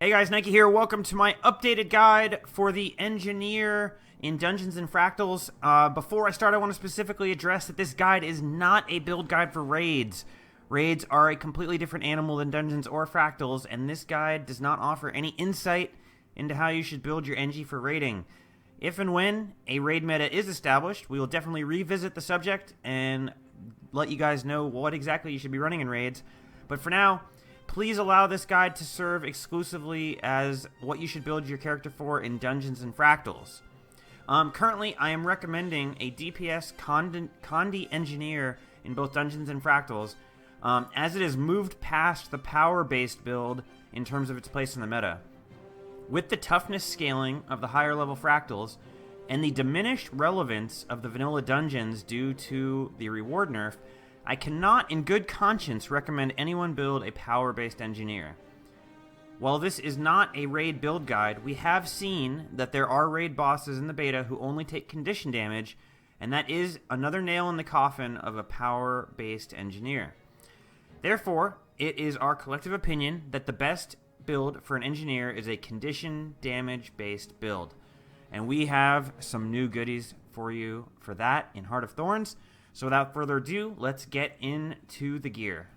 Hey guys, Nike here. Welcome to my updated guide for the Engineer in Dungeons and Fractals. Before I start, I want to specifically address that this guide is not a build guide for raids. Raids are a completely different animal than Dungeons or Fractals, and this guide does not offer any insight into how you should build your Engie for raiding. If and when a raid meta is established, we will definitely revisit the subject and let you guys know what exactly you should be running in raids. But for now, please allow this guide to serve exclusively as what you should build your character for in Dungeons and Fractals. Currently, I am recommending a DPS Condi Engineer in both Dungeons and Fractals, as it has moved past the power-based build in terms of its place in the meta. With the toughness scaling of the higher level Fractals, and the diminished relevance of the vanilla dungeons due to the reward nerf, I cannot in good conscience recommend anyone build a power-based engineer. While this is not a raid build guide, we have seen that there are raid bosses in the beta who only take condition damage, and that is another nail in the coffin of a power-based engineer. Therefore, it is our collective opinion that the best build for an engineer is a condition damage-based build. And we have some new goodies for you for that in Heart of Thorns. So without further ado, let's get into the gear.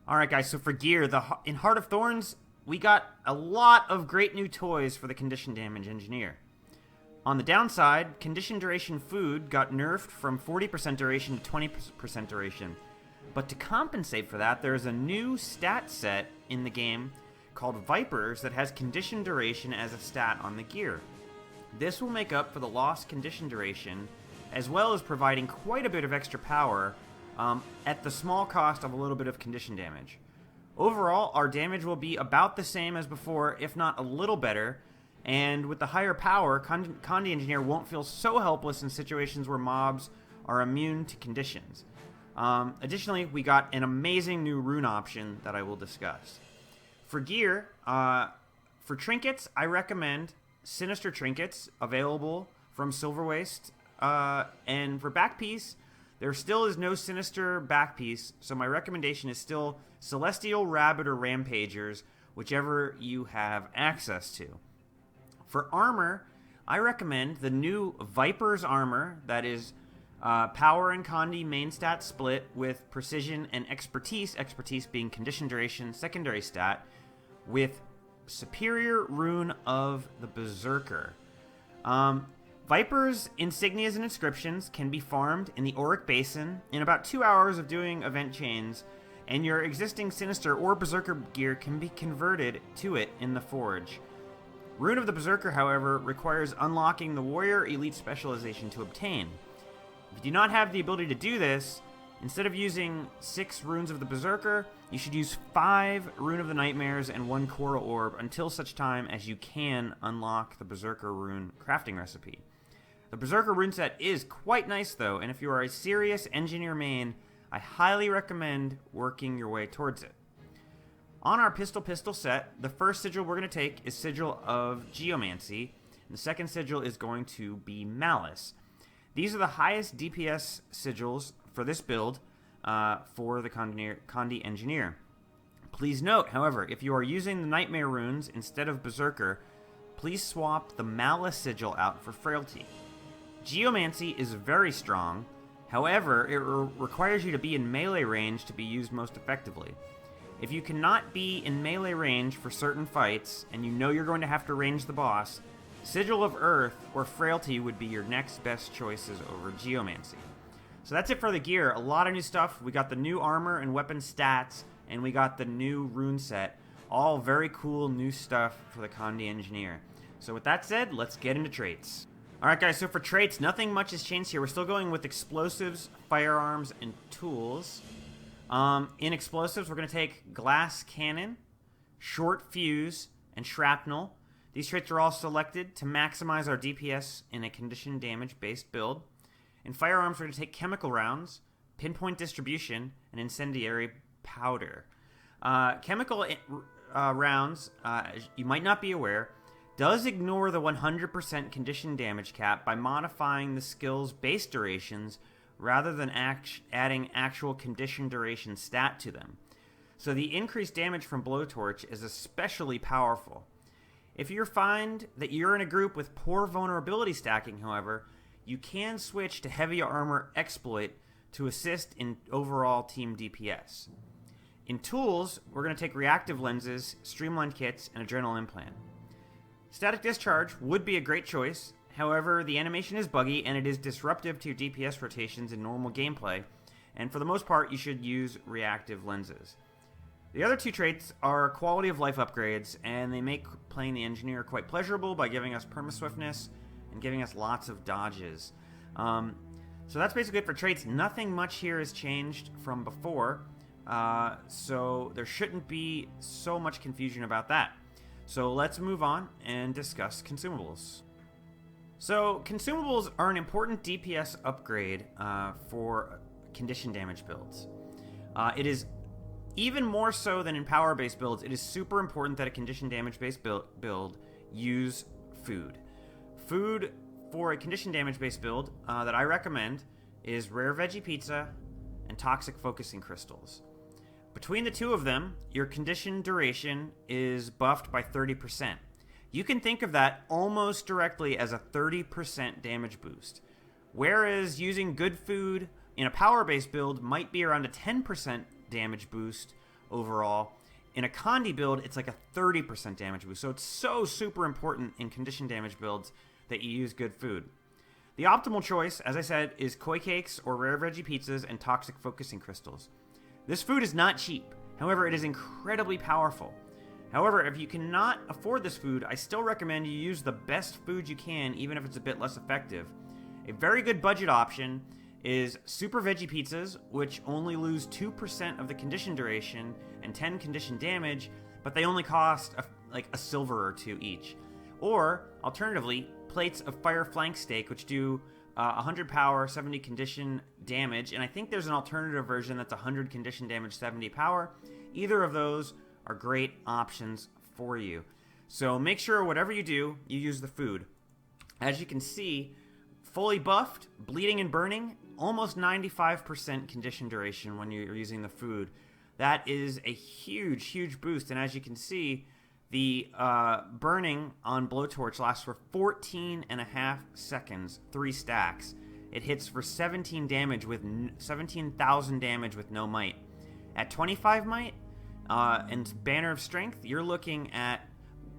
Alright guys, so for gear, in Heart of Thorns, we got a lot of great new toys for the Condition Damage Engineer. On the downside, Condition Duration Food got nerfed from 40% duration to 20% duration. But to compensate for that, there's a new stat set in the game called Vipers that has Condition Duration as a stat on the gear. This will make up for the lost Condition Duration, as well as providing quite a bit of extra power at the small cost of a little bit of condition damage. Overall, our damage will be about the same as before, if not a little better, and with the higher power, Condi Engineer won't feel so helpless in situations where mobs are immune to conditions. Additionally, we got an amazing new rune option that I will discuss. For gear, for trinkets, I recommend Sinister Trinkets, available from Silver Waste. And for back piece, there still is no Sinister back piece, so my recommendation is still Celestial, Rabbit, or Rampagers, whichever you have access to. For armor, I recommend the new Viper's armor, that is power and Condi main stat split with precision and expertise being condition duration secondary stat, with superior rune of the Berserker. Viper's insignias and inscriptions can be farmed in the Auric Basin in about 2 hours of doing event chains, and your existing Sinister or Berserker gear can be converted to it in the Forge. Rune of the Berserker, however, requires unlocking the Warrior Elite specialization to obtain. If you do not have the ability to do this, instead of using 6 Runes of the Berserker, you should use 5 Rune of the Nightmares and 1 Coral Orb until such time as you can unlock the Berserker Rune crafting recipe. The Berserker rune set is quite nice though, and if you are a serious engineer main, I highly recommend working your way towards it. On our pistol set, the first sigil we're going to take is Sigil of Geomancy, and the second sigil is going to be Malice. These are the highest DPS sigils for this build for the Condi Engineer. Please note, however, if you are using the Nightmare runes instead of Berserker, please swap the Malice sigil out for Frailty. Geomancy is very strong, however, it requires you to be in melee range to be used most effectively. If you cannot be in melee range for certain fights, and you know you're going to have to range the boss, Sigil of Earth or Frailty would be your next best choices over Geomancy. So that's it for the gear. A lot of new stuff. We got the new armor and weapon stats, and we got the new rune set. All very cool new stuff for the Condi Engineer. So with that said, let's get into traits. Alright guys, so for traits, nothing much has changed here. We're still going with explosives, firearms, and tools. In explosives, we're going to take Glass Cannon, Short Fuse, and Shrapnel. These traits are all selected to maximize our DPS in a condition damage-based build. In firearms, we're going to take Chemical Rounds, Pinpoint Distribution, and Incendiary Powder. Chemical rounds, you might not be aware, does ignore the 100% condition damage cap by modifying the skill's base durations rather than adding actual condition duration stat to them. So the increased damage from Blowtorch is especially powerful. If you find that you're in a group with poor vulnerability stacking, however, you can switch to Heavy Armor Exploit to assist in overall team DPS. In tools, we're going to take Reactive Lenses, Streamlined Kits, and Adrenal Implant. Static Discharge would be a great choice, however, the animation is buggy and it is disruptive to your DPS rotations in normal gameplay, and for the most part, you should use Reactive Lenses. The other two traits are quality of life upgrades, and they make playing the Engineer quite pleasurable by giving us perma-swiftness and giving us lots of dodges. So that's basically it for traits. Nothing much here has changed from before, so there shouldn't be so much confusion about that. So let's move on and discuss consumables. So consumables are an important DPS upgrade for condition damage builds. It is even more so than in power-based builds. It is super important that a condition damage-based build use food. Food for a condition damage-based build that I recommend is Rare Veggie Pizza and Toxic Focusing Crystals. Between the two of them, your condition duration is buffed by 30%. You can think of that almost directly as a 30% damage boost. Whereas using good food in a power-based build might be around a 10% damage boost overall. In a Condi build, it's like a 30% damage boost. So it's so super important in condition damage builds that you use good food. The optimal choice, as I said, is Koi Cakes or Rare Veggie Pizzas and Toxic Focusing Crystals. This food is not cheap. However, it is incredibly powerful. However, if you cannot afford this food, I still recommend you use the best food you can, even if it's a bit less effective. A very good budget option is Super Veggie Pizzas, which only lose 2% of the condition duration and 10 condition damage, but they only cost like a silver or two each. Or, alternatively, plates of Fire Flank Steak, which do 100 power, 70 condition damage, and I think there's an alternative version that's 100 condition damage, 70 power. Either of those are great options for you. So make sure whatever you do, you use the food. As you can see, fully buffed, bleeding and burning, almost 95% condition duration when you're using the food. That is a huge, huge boost, and as you can see, the burning on Blowtorch lasts for 14 and a half seconds, 3 stacks. It hits for 17 damage with 17,000 damage with no might. At 25 might and Banner of Strength, you're looking at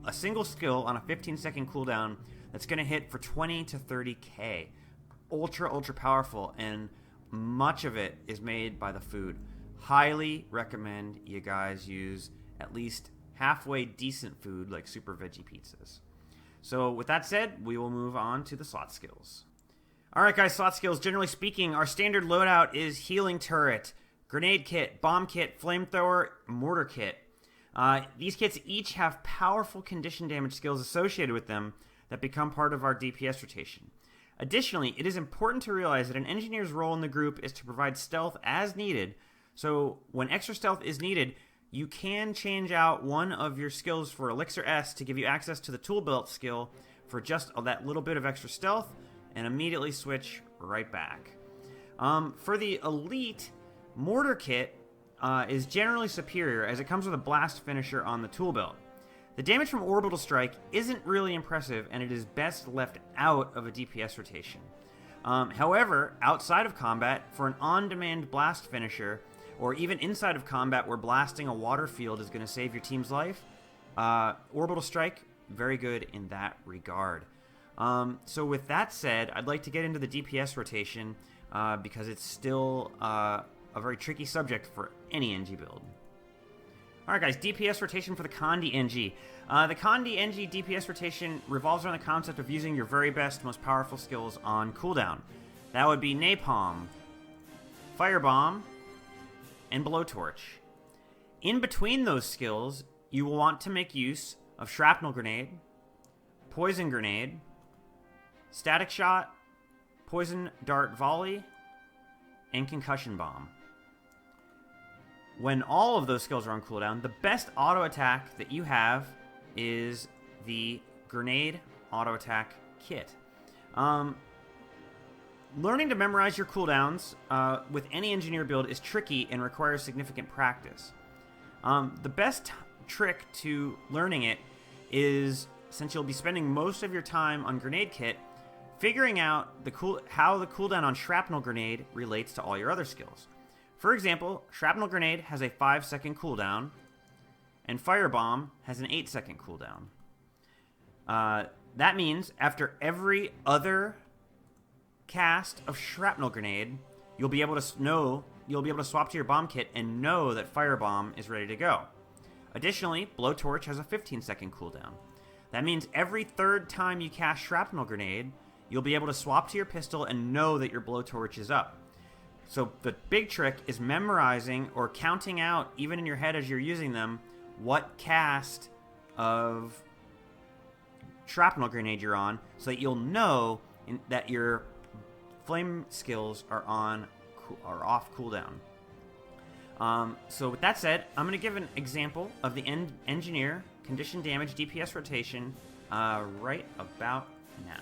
a single skill on a 15-second cooldown that's going to hit for 20 to 30k. Ultra, ultra powerful, and much of it is made by the food. Highly recommend you guys use at least halfway decent food like Super Veggie Pizzas. So with that said, we will move on to the slot skills. Alright guys, slot skills. Generally speaking, our standard loadout is Healing Turret, Grenade Kit, Bomb Kit, Flamethrower, Mortar Kit. These kits each have powerful condition damage skills associated with them that become part of our DPS rotation. Additionally, it is important to realize that an engineer's role in the group is to provide stealth as needed, so when extra stealth is needed, you can change out one of your skills for Elixir S to give you access to the Tool Belt skill for just that little bit of extra stealth, and immediately switch right back. For the Elite, Mortar Kit is generally superior as it comes with a blast finisher on the Tool Belt. The damage from Orbital Strike isn't really impressive, and it is best left out of a DPS rotation. However, outside of combat, for an on-demand blast finisher, or even inside of combat where blasting a water field is going to save your team's life, Orbital Strike, very good in that regard. So with that said, I'd like to get into the DPS rotation because it's still a very tricky subject for any NG build. Alright guys, DPS rotation for the Condi NG. The Condi NG DPS rotation revolves around the concept of using your very best, most powerful skills on cooldown. That would be Napalm, Firebomb, and Blowtorch. In between those skills, you will want to make use of Shrapnel Grenade, Poison Grenade, Static Shot, Poison Dart Volley, and Concussion Bomb. When all of those skills are on cooldown, the best auto attack that you have is the Grenade Auto Attack Kit. Learning to memorize your cooldowns with any engineer build is tricky and requires significant practice. The best trick to learning it is since you'll be spending most of your time on Grenade Kit, figuring out how the cooldown on Shrapnel Grenade relates to all your other skills. For example, Shrapnel Grenade has a 5-second cooldown, and Firebomb has an 8-second cooldown. That means after every other cast of Shrapnel Grenade, you'll be able to swap to your bomb kit and know that Firebomb is ready to go. Additionally, Blowtorch has a 15-second cooldown. That means every third time you cast Shrapnel Grenade, you'll be able to swap to your pistol and know that your Blowtorch is up. So the big trick is memorizing or counting out, even in your head as you're using them, what cast of Shrapnel Grenade you're on, so that you'll know that your flame skills are off cooldown. So with that said, I'm going to give an example of the Engineer Condition Damage DPS rotation right about now.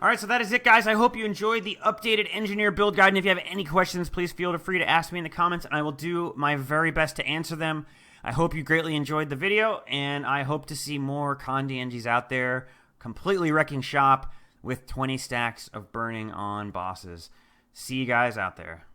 Alright, so that is it, guys. I hope you enjoyed the updated Engineer build guide, and if you have any questions, please feel free to ask me in the comments, and I will do my very best to answer them. I hope you greatly enjoyed the video, and I hope to see more Con-DNGs out there completely wrecking shop with 20 stacks of burning on bosses. See you guys out there.